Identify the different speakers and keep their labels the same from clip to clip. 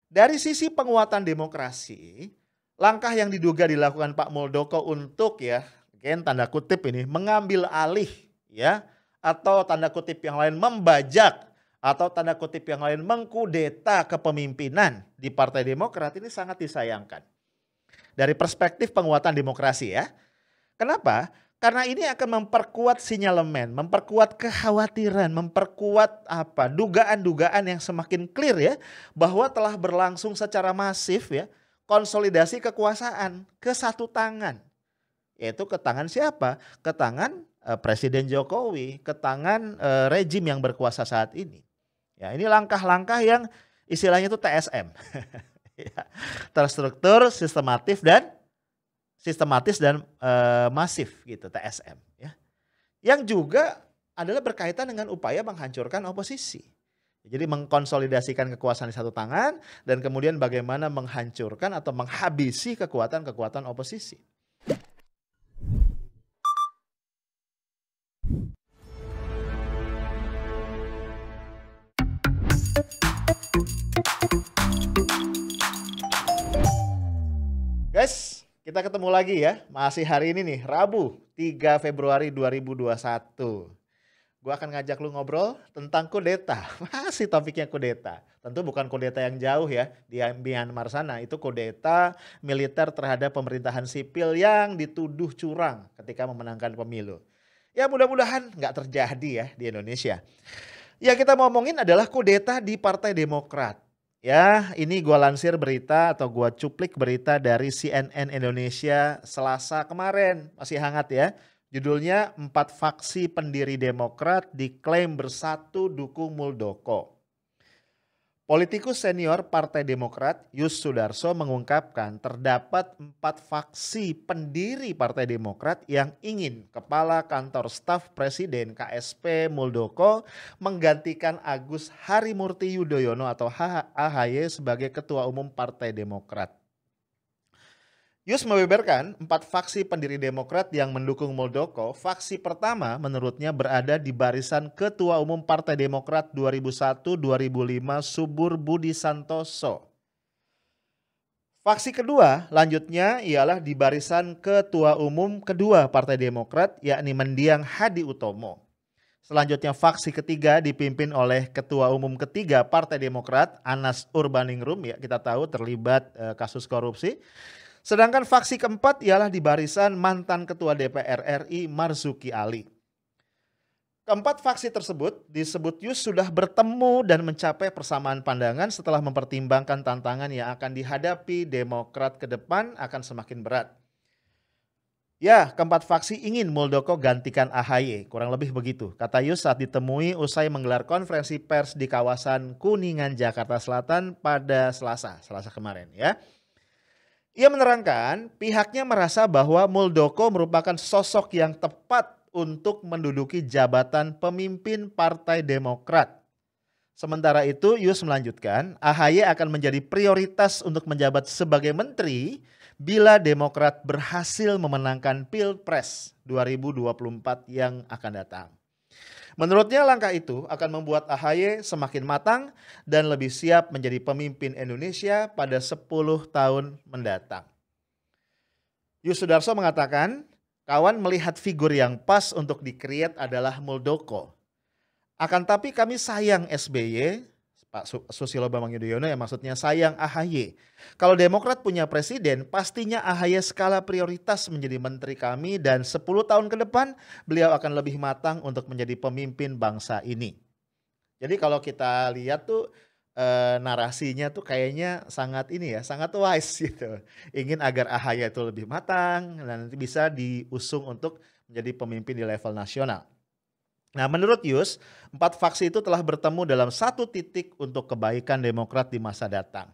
Speaker 1: Dari sisi penguatan demokrasi, langkah yang diduga dilakukan Pak Muldoko untuk ya, mungkin tanda kutip ini, mengambil alih ya, atau tanda kutip yang lain membajak, atau tanda kutip yang lain mengkudeta kepemimpinan di Partai Demokrat ini sangat disayangkan. Dari perspektif penguatan demokrasi ya. Kenapa? Karena ini akan memperkuat sinyalemen, memperkuat kekhawatiran, memperkuat apa? Dugaan-dugaan yang semakin clear ya bahwa telah berlangsung secara masif ya konsolidasi kekuasaan ke satu tangan. Yaitu ke tangan siapa? Ke tangan Presiden Jokowi, ke tangan rejim yang berkuasa saat ini. Ya, ini langkah-langkah yang istilahnya itu TSM. Ya, terstruktur, sistematis dan masif gitu TSM ya. Yang juga adalah berkaitan dengan upaya menghancurkan oposisi. Jadi mengkonsolidasikan kekuasaan di satu tangan dan kemudian bagaimana menghancurkan atau menghabisi kekuatan-kekuatan oposisi. Guys, kita ketemu lagi ya. Masih hari ini nih, Rabu 3 Februari 2021. Gue akan ngajak lu ngobrol tentang kudeta. Masih topiknya kudeta. Tentu bukan kudeta yang jauh ya di Myanmar sana. Itu kudeta militer terhadap pemerintahan sipil yang dituduh curang ketika memenangkan pemilu. Ya mudah-mudahan nggak terjadi ya di Indonesia. Ya kita mau ngomongin adalah kudeta di Partai Demokrat. Ya ini gue lansir berita atau gue cuplik berita dari CNN Indonesia Selasa kemarin. Masih hangat ya. Judulnya 4 faksi pendiri Demokrat diklaim bersatu dukung Muldoko. Politikus senior Partai Demokrat Yus Sudarso mengungkapkan terdapat 4 faksi pendiri Partai Demokrat yang ingin Kepala Kantor Staf Presiden KSP Muldoko menggantikan Agus Harimurti Yudhoyono atau AHY sebagai Ketua Umum Partai Demokrat. Yus membeberkan 4 faksi pendiri Demokrat yang mendukung Muldoko. Faksi pertama menurutnya berada di barisan Ketua Umum Partai Demokrat 2001-2005 Subur Budi Santoso. Faksi kedua lanjutnya ialah di barisan Ketua Umum kedua Partai Demokrat yakni Mendiang Hadi Utomo. Selanjutnya faksi ketiga dipimpin oleh Ketua Umum ketiga Partai Demokrat Anas Urbaningrum, ya kita tahu terlibat kasus korupsi. Sedangkan faksi keempat ialah di barisan mantan Ketua DPR RI Marzuki Ali. Keempat faksi tersebut disebut Yus sudah bertemu dan mencapai persamaan pandangan setelah mempertimbangkan tantangan yang akan dihadapi Demokrat ke depan akan semakin berat. Ya, keempat faksi ingin Muldoko gantikan AHY, kurang lebih begitu. Kata Yus saat ditemui usai menggelar konferensi pers di kawasan Kuningan, Jakarta Selatan pada Selasa kemarin ya. Ia menerangkan pihaknya merasa bahwa Muldoko merupakan sosok yang tepat untuk menduduki jabatan pemimpin Partai Demokrat. Sementara itu Yus melanjutkan AHY akan menjadi prioritas untuk menjabat sebagai menteri bila Demokrat berhasil memenangkan Pilpres 2024 yang akan datang. Menurutnya langkah itu akan membuat AHY semakin matang dan lebih siap menjadi pemimpin Indonesia pada 10 tahun mendatang. Yus Sudarso mengatakan, kawan melihat figur yang pas untuk di-create adalah Muldoko. Akan tapi kami sayang SBY, Pak Susilo Bambang Yudhoyono yang maksudnya sayang AHY. Kalau Demokrat punya presiden, pastinya AHY skala prioritas menjadi menteri kami dan 10 tahun ke depan beliau akan lebih matang untuk menjadi pemimpin bangsa ini. Jadi kalau kita lihat tuh narasinya tuh kayaknya sangat ini ya, sangat wise gitu. Ingin agar AHY itu lebih matang dan nanti bisa diusung untuk menjadi pemimpin di level nasional. Nah menurut Yus, 4 faksi itu telah bertemu dalam satu titik untuk kebaikan Demokrat di masa datang.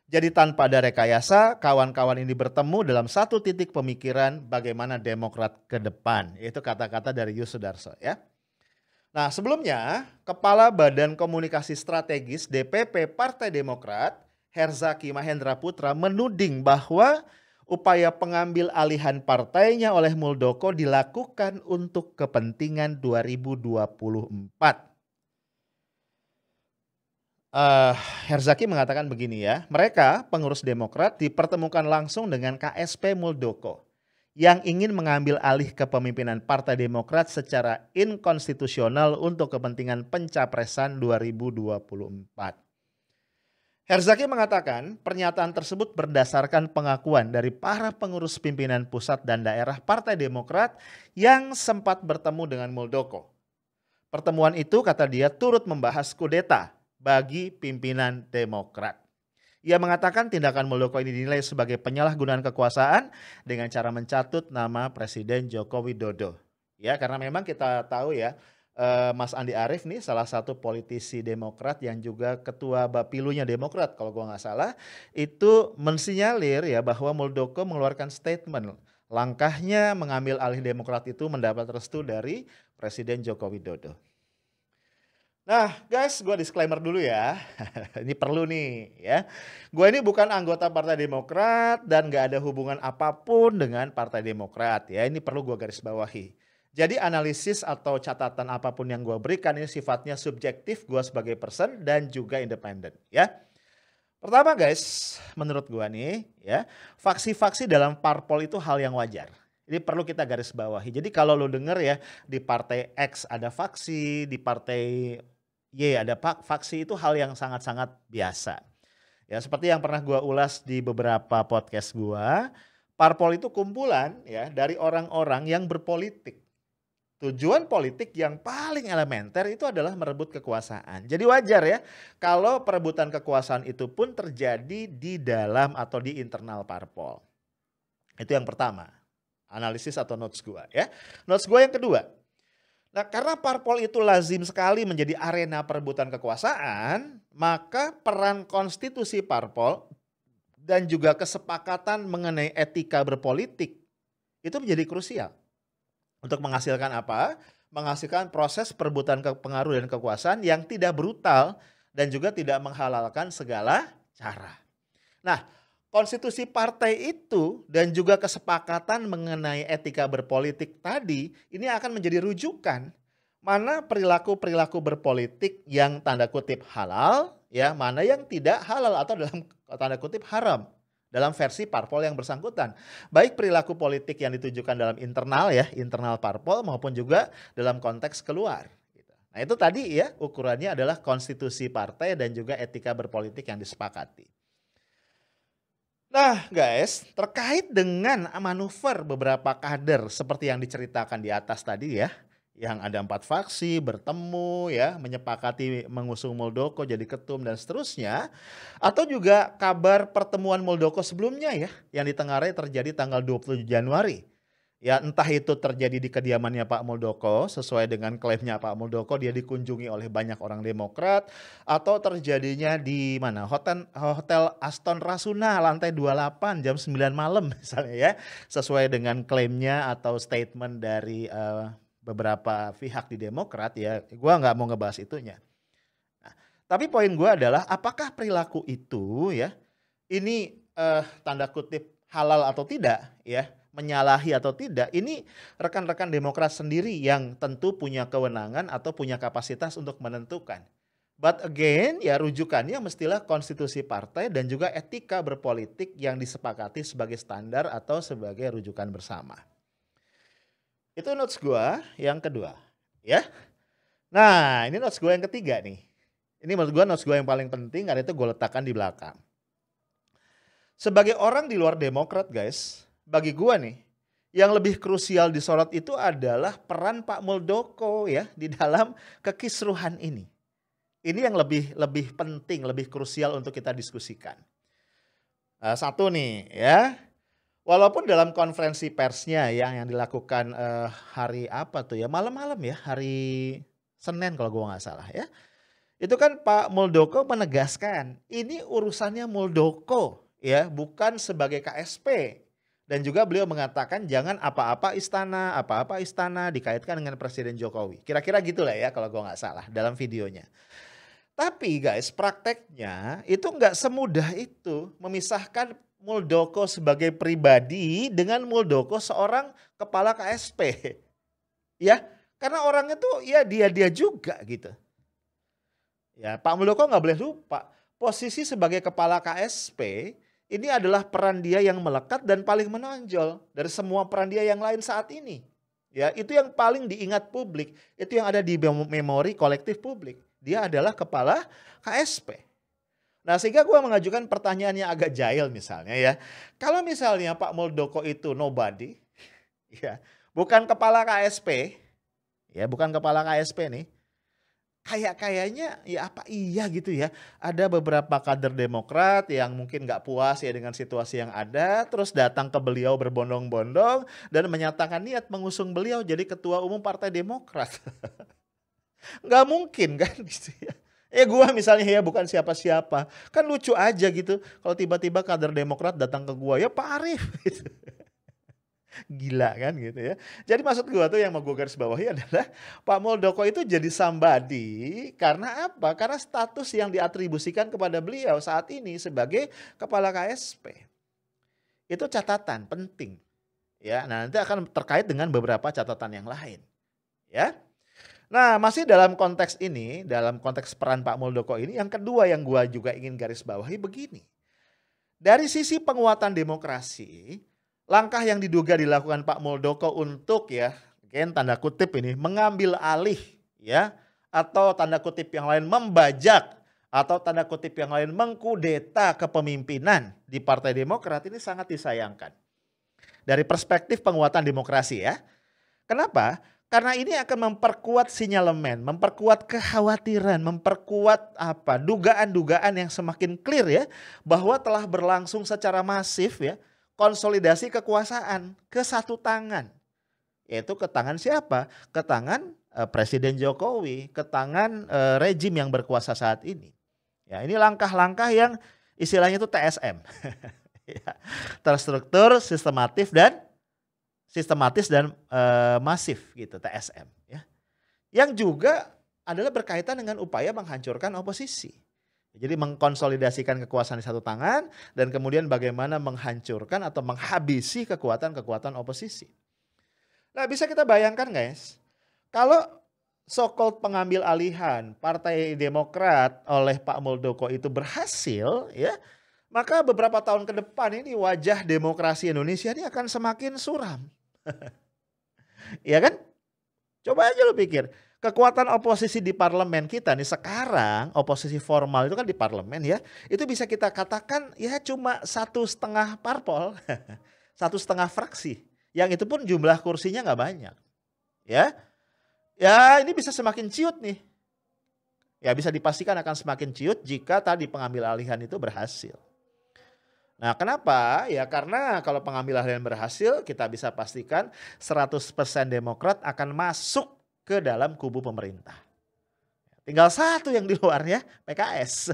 Speaker 1: Jadi tanpa ada rekayasa, kawan-kawan ini bertemu dalam satu titik pemikiran bagaimana Demokrat ke depan. Itu kata-kata dari Yus Sudarso ya. Nah sebelumnya, Kepala Badan Komunikasi Strategis DPP Partai Demokrat, Herzaki Mahendra Putra menuding bahwa upaya pengambil alihan partainya oleh Muldoko dilakukan untuk kepentingan 2024. Eh, Herzaki mengatakan begini ya, mereka pengurus Demokrat dipertemukan langsung dengan KSP Muldoko yang ingin mengambil alih kepemimpinan Partai Demokrat secara inkonstitusional untuk kepentingan pencapresan 2024. Herzaki mengatakan pernyataan tersebut berdasarkan pengakuan dari para pengurus pimpinan pusat dan daerah Partai Demokrat yang sempat bertemu dengan Muldoko. Pertemuan itu, kata dia, turut membahas kudeta bagi pimpinan Demokrat. Ia mengatakan tindakan Muldoko ini dinilai sebagai penyalahgunaan kekuasaan dengan cara mencatut nama Presiden Joko Widodo. Ya, karena memang kita tahu ya, Mas Andi Arief nih salah satu politisi Demokrat yang juga ketua Bapilunya Demokrat kalau gua nggak salah, itu mensinyalir ya bahwa Muldoko mengeluarkan statement langkahnya mengambil alih Demokrat itu mendapat restu dari Presiden Joko Widodo. Nah guys, gue disclaimer dulu ya. Ini perlu nih ya. Gue ini bukan anggota Partai Demokrat dan gak ada hubungan apapun dengan Partai Demokrat ya. Ini perlu gue garis bawahi. Jadi analisis atau catatan apapun yang gue berikan ini sifatnya subjektif gue sebagai person dan juga independen ya. Pertama guys, menurut gue nih ya, faksi-faksi dalam parpol itu hal yang wajar. Ini perlu kita garis bawahi. Jadi kalau lo denger ya di partai X ada faksi, di partai Y ada faksi, itu hal yang sangat-sangat biasa. Ya seperti yang pernah gua ulas di beberapa podcast gua, parpol itu kumpulan ya dari orang-orang yang berpolitik. Tujuan politik yang paling elementer itu adalah merebut kekuasaan. Jadi wajar ya kalau perebutan kekuasaan itu pun terjadi di dalam atau di internal parpol. Itu yang pertama, analisis atau notes gua ya. Notes gua yang kedua. Nah, karena parpol itu lazim sekali menjadi arena perebutan kekuasaan, maka peran konstitusi parpol dan juga kesepakatan mengenai etika berpolitik itu menjadi krusial. Untuk menghasilkan apa? Menghasilkan proses perebutan pengaruh dan kekuasaan yang tidak brutal dan juga tidak menghalalkan segala cara. Nah, konstitusi partai itu dan juga kesepakatan mengenai etika berpolitik tadi ini akan menjadi rujukan mana perilaku-perilaku berpolitik yang tanda kutip halal ya, mana yang tidak halal atau dalam tanda kutip haram dalam versi parpol yang bersangkutan. Baik perilaku politik yang ditujukan dalam internal ya, internal parpol maupun juga dalam konteks keluar. Nah itu tadi ya ukurannya adalah konstitusi partai dan juga etika berpolitik yang disepakati. Nah guys, terkait dengan manuver beberapa kader seperti yang diceritakan di atas tadi ya, yang ada 4 faksi bertemu ya, menyepakati mengusung Muldoko jadi ketum dan seterusnya, atau juga kabar pertemuan Muldoko sebelumnya ya, yang ditengarai terjadi tanggal 27 Januari. Ya entah itu terjadi di kediamannya Pak Muldoko sesuai dengan klaimnya Pak Muldoko, dia dikunjungi oleh banyak orang Demokrat, atau terjadinya di mana Hotel Aston Rasuna lantai 28 jam 9 malam misalnya ya, sesuai dengan klaimnya atau statement dari beberapa pihak di Demokrat ya, gue nggak mau ngebahas itunya. Nah, tapi poin gue adalah apakah perilaku itu ya ini tanda kutip halal atau tidak ya, menyalahi atau tidak, ini rekan-rekan Demokrat sendiri yang tentu punya kewenangan atau punya kapasitas untuk menentukan. But again ya rujukannya mestilah konstitusi partai dan juga etika berpolitik yang disepakati sebagai standar atau sebagai rujukan bersama. Itu notes gua yang kedua ya. Nah ini notes gua yang ketiga nih. Ini menurut gua notes gua yang paling penting karena itu gua letakkan di belakang. Sebagai orang di luar Demokrat guys, bagi gua nih, yang lebih krusial disorot itu adalah peran Pak Muldoko ya di dalam kekisruhan ini. Ini yang lebih penting, lebih krusial untuk kita diskusikan. Satu nih ya, walaupun dalam konferensi persnya ya yang dilakukan hari apa tuh ya, malam-malam ya, hari Senin kalau gua nggak salah ya. Itu kan Pak Muldoko menegaskan ini urusannya Muldoko ya, bukan sebagai KSP. Dan juga beliau mengatakan jangan apa-apa istana dikaitkan dengan Presiden Jokowi. Kira-kira gitulah ya kalau gue nggak salah dalam videonya. Tapi guys prakteknya itu nggak semudah itu memisahkan Muldoko sebagai pribadi dengan Muldoko seorang kepala KSP. Ya, karena orangnya tuh ya dia-dia juga gitu. Ya, Pak Muldoko nggak boleh lupa, posisi sebagai kepala KSP ini adalah peran dia yang melekat dan paling menonjol dari semua peran dia yang lain saat ini. Ya, itu yang paling diingat publik, itu yang ada di memori kolektif publik. Dia adalah kepala KSP. Nah, sehingga gue mengajukan pertanyaan yang agak jahil misalnya ya. Kalau misalnya Pak Muldoko itu nobody, ya, bukan kepala KSP, ya bukan kepala KSP nih, kayaknya ya apa iya gitu ya, ada beberapa kader Demokrat yang mungkin nggak puas ya dengan situasi yang ada, terus datang ke beliau berbondong-bondong dan menyatakan niat mengusung beliau jadi ketua umum Partai Demokrat. Nggak mungkin kan gitu ya. Gua misalnya ya bukan siapa-siapa, kan lucu aja gitu kalau tiba-tiba kader Demokrat datang ke gua, ya Pak Arief gitu. Gila kan gitu ya. Jadi maksud gua tuh yang mau gua garis bawahi adalah Pak Muldoko itu jadi somebody karena apa? Karena status yang diatribusikan kepada beliau saat ini sebagai kepala KSP. Itu catatan penting. Ya, nah nanti akan terkait dengan beberapa catatan yang lain. Ya. Nah, masih dalam konteks ini, dalam konteks peran Pak Muldoko ini, yang kedua yang gua juga ingin garis bawahi begini. Dari sisi penguatan demokrasi, langkah yang diduga dilakukan Pak Muldoko untuk ya, mungkin tanda kutip ini mengambil alih ya, atau tanda kutip yang lain membajak, atau tanda kutip yang lain mengkudeta kepemimpinan di Partai Demokrat ini sangat disayangkan. Dari perspektif penguatan demokrasi ya. Kenapa? Karena ini akan memperkuat sinyalemen, memperkuat kekhawatiran, memperkuat apa? Dugaan-dugaan yang semakin clear ya, bahwa telah berlangsung secara masif ya, konsolidasi kekuasaan ke satu tangan. Yaitu ke tangan siapa? Ke tangan Presiden Jokowi, ke tangan rejim yang berkuasa saat ini. Ya, ini langkah-langkah yang istilahnya itu TSM. Ya, terstruktur, sistematis dan masif gitu, TSM ya. Yang juga adalah berkaitan dengan upaya menghancurkan oposisi. Jadi mengkonsolidasikan kekuasaan di satu tangan dan kemudian bagaimana menghancurkan atau menghabisi kekuatan-kekuatan oposisi. Nah, bisa kita bayangkan guys, kalau so-called pengambil alihan Partai Demokrat oleh Pak Muldoko itu berhasil ya, maka beberapa tahun ke depan ini wajah demokrasi Indonesia ini akan semakin suram. Iya kan? Coba aja lu pikir, kekuatan oposisi di parlemen kita nih sekarang, oposisi formal itu kan di parlemen ya, itu bisa kita katakan ya cuma 1,5 parpol, 1,5 fraksi, yang itu pun jumlah kursinya nggak banyak, ya. Ya ini bisa semakin ciut nih, ya bisa dipastikan akan semakin ciut jika tadi pengambil alihan itu berhasil. Nah, kenapa? Ya karena kalau pengambil alihan berhasil, kita bisa pastikan 100% Demokrat akan masuk ke dalam kubu pemerintah. Tinggal satu yang di luar ya, PKS.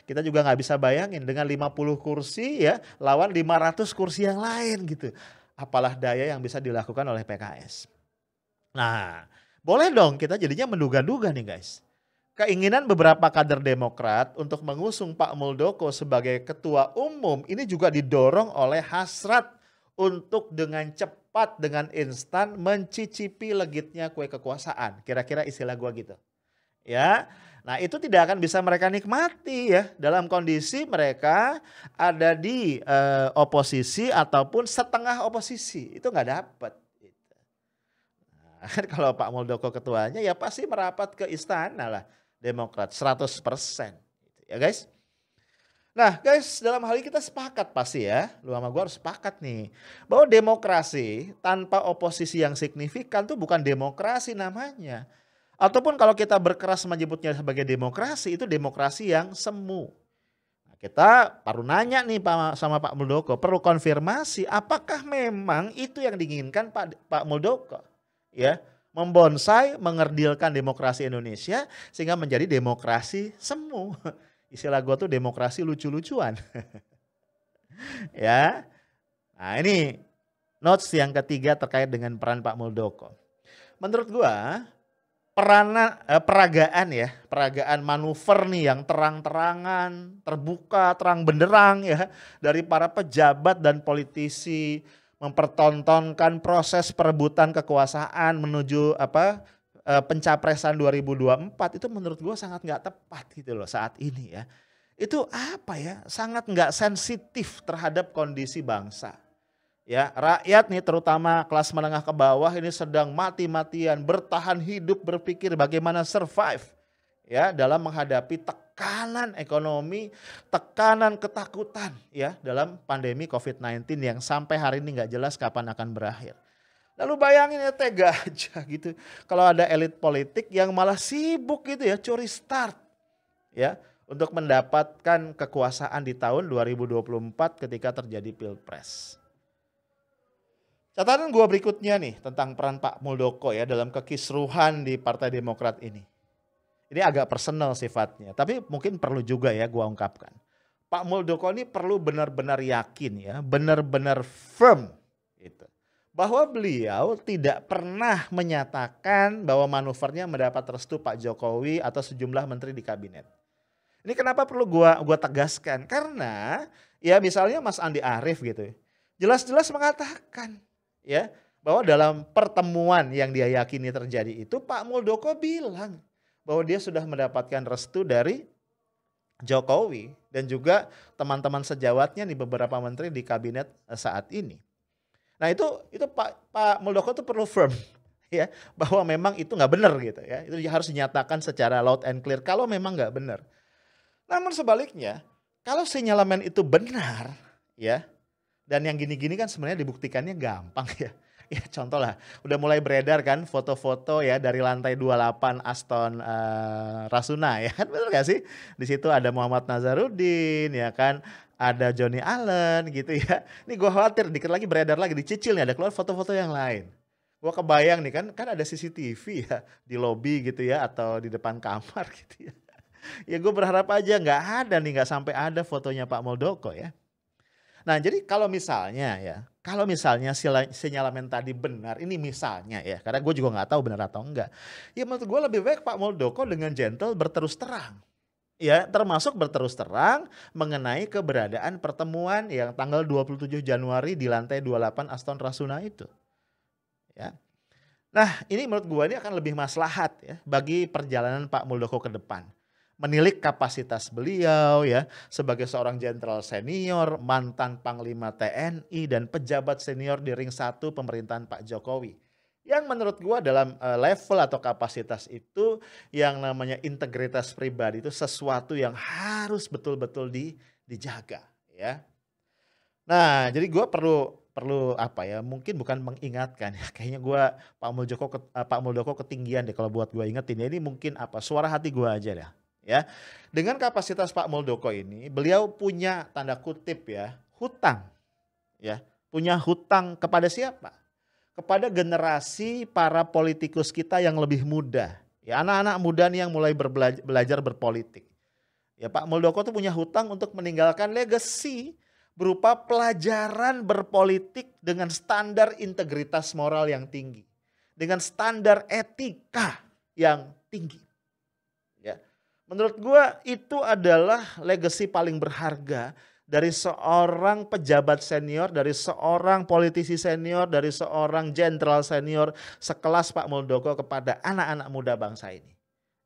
Speaker 1: Kita juga nggak bisa bayangin dengan 50 kursi ya, lawan 500 kursi yang lain gitu. Apalah daya yang bisa dilakukan oleh PKS. Nah, boleh dong kita jadinya menduga-duga nih guys. Keinginan beberapa kader Demokrat untuk mengusung Pak Muldoko sebagai ketua umum ini juga didorong oleh hasrat untuk dengan cepat, dengan instan mencicipi legitnya kue kekuasaan. Kira-kira istilah gua gitu. Ya, nah itu tidak akan bisa mereka nikmati ya dalam kondisi mereka ada di oposisi ataupun setengah oposisi. Itu nggak dapat. Nah, kalau Pak Muldoko ketuanya ya pasti merapat ke istana lah. Demokrat 100% ya guys. Nah guys, dalam hal ini kita sepakat pasti ya, lu sama gue harus sepakat nih, bahwa demokrasi tanpa oposisi yang signifikan tuh bukan demokrasi namanya. Ataupun kalau kita berkeras menyebutnya sebagai demokrasi, itu demokrasi yang semu. Nah, kita perlu nanya nih sama Pak Muldoko, perlu konfirmasi apakah memang itu yang diinginkan Pak Muldoko ya. Membonsai, mengerdilkan demokrasi Indonesia sehingga menjadi demokrasi semu. Istilah gue tuh demokrasi lucu-lucuan. Ya. Nah ini notes yang ketiga terkait dengan peran Pak Muldoko. Menurut gue peragaan manuver nih yang terang-terangan, terbuka, terang benderang ya dari para pejabat dan politisi, mempertontonkan proses perebutan kekuasaan menuju pencapresan 2024 itu menurut gue sangat nggak tepat gitu loh saat ini ya. Itu apa ya, sangat nggak sensitif terhadap kondisi bangsa. Ya, rakyat nih terutama kelas menengah ke bawah ini sedang mati-matian bertahan hidup berpikir bagaimana survive ya dalam menghadapi tekanan ekonomi, tekanan ketakutan ya dalam pandemi COVID-19 yang sampai hari ini nggak jelas kapan akan berakhir. Lalu bayangin ya tega aja gitu kalau ada elit politik yang malah sibuk gitu ya curi start ya untuk mendapatkan kekuasaan di tahun 2024 ketika terjadi Pilpres. Catatan gue berikutnya nih tentang peran Pak Muldoko ya dalam kekisruhan di Partai Demokrat ini. Ini agak personal sifatnya, tapi mungkin perlu juga ya gue ungkapkan. Pak Muldoko ini perlu benar-benar yakin ya, benar-benar firm gitu. Bahwa beliau tidak pernah menyatakan bahwa manuvernya mendapat restu Pak Jokowi atau sejumlah menteri di kabinet. Ini kenapa perlu gua tegaskan? Karena ya misalnya Mas Andi Arief gitu, jelas-jelas mengatakan ya bahwa dalam pertemuan yang dia yakini terjadi itu Pak Muldoko bilang bahwa dia sudah mendapatkan restu dari Jokowi dan juga teman-teman sejawatnya di beberapa menteri di kabinet saat ini. Nah itu Pak Muldoko tuh perlu firm ya bahwa memang itu nggak benar gitu ya. Itu harus dinyatakan secara loud and clear kalau memang nggak benar. Namun sebaliknya kalau sinyalemen itu benar ya dan yang gini-gini kan sebenarnya dibuktikannya gampang ya. Ya contoh lah udah mulai beredar kan foto-foto ya dari lantai 28 Aston Rasuna ya kan benar gak sih? Di situ ada Muhammad Nazarudin ya kan. Ada Johnny Allen gitu ya. Ini gue khawatir dikit lagi beredar lagi dicicil nih ada keluar foto-foto yang lain. Gue kebayang nih kan ada CCTV ya di lobi gitu ya atau di depan kamar gitu ya. Ya gue berharap aja nggak ada nih nggak sampai ada fotonya Pak Muldoko ya. Nah jadi kalau misalnya sinyalemen tadi benar ini misalnya ya karena gue juga nggak tahu benar atau enggak. Ya menurut gue lebih baik Pak Muldoko dengan gentle berterus terang. Ya, termasuk berterus terang mengenai keberadaan pertemuan yang tanggal 27 Januari di lantai 28 Aston Rasuna itu. Ya. Nah, ini menurut gua ini akan lebih maslahat ya bagi perjalanan Pak Muldoko ke depan. Menilik kapasitas beliau ya sebagai seorang jenderal senior, mantan Panglima TNI dan pejabat senior di ring 1 pemerintahan Pak Jokowi. Yang menurut gua dalam level atau kapasitas itu yang namanya integritas pribadi itu sesuatu yang harus betul-betul dijaga ya. Nah, jadi gua perlu apa ya? Mungkin bukan mengingatkan ya. Kayaknya gua Pak Muldoko ketinggian deh kalau buat gua ingetin ya. Ini mungkin apa? Suara hati gua aja dah ya. Dengan kapasitas Pak Muldoko ini, beliau punya tanda kutip ya, hutang ya. Punya hutang kepada siapa? Kepada generasi para politikus kita yang lebih muda. Ya, anak-anak muda nih yang mulai belajar berpolitik. Ya, Pak Muldoko tuh punya hutang untuk meninggalkan legacy berupa pelajaran berpolitik dengan standar integritas moral yang tinggi. Dengan standar etika yang tinggi. Ya. Menurut gua itu adalah legacy paling berharga dari seorang pejabat senior, dari seorang politisi senior, dari seorang jenderal senior sekelas Pak Muldoko kepada anak-anak muda bangsa ini.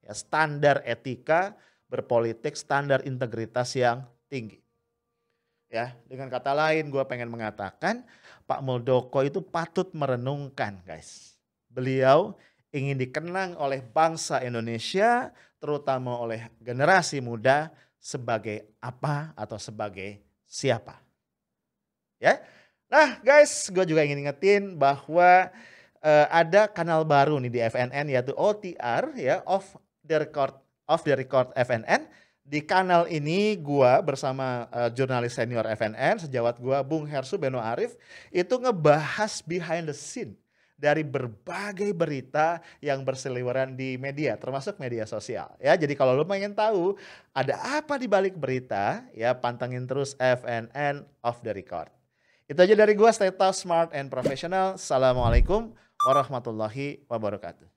Speaker 1: Ya, standar etika berpolitik, standar integritas yang tinggi. Ya, dengan kata lain gue pengen mengatakan Pak Muldoko itu patut merenungkan guys. Beliau ingin dikenang oleh bangsa Indonesia, terutama oleh generasi muda, sebagai apa atau sebagai siapa. Ya. Nah guys, gue juga ingin ingetin bahwa ada kanal baru nih di FNN yaitu OTR ya, Off the Record FNN. Di kanal ini gue bersama jurnalis senior FNN, sejawat gue Bung Hersu Beno Arif, itu ngebahas behind the scene dari berbagai berita yang berseliweran di media, termasuk media sosial. Ya, jadi kalau lo pengen tahu ada apa di balik berita, ya pantengin terus FNN Off the Record. Itu aja dari gua, stay tough, smart, and professional. Assalamualaikum warahmatullahi wabarakatuh.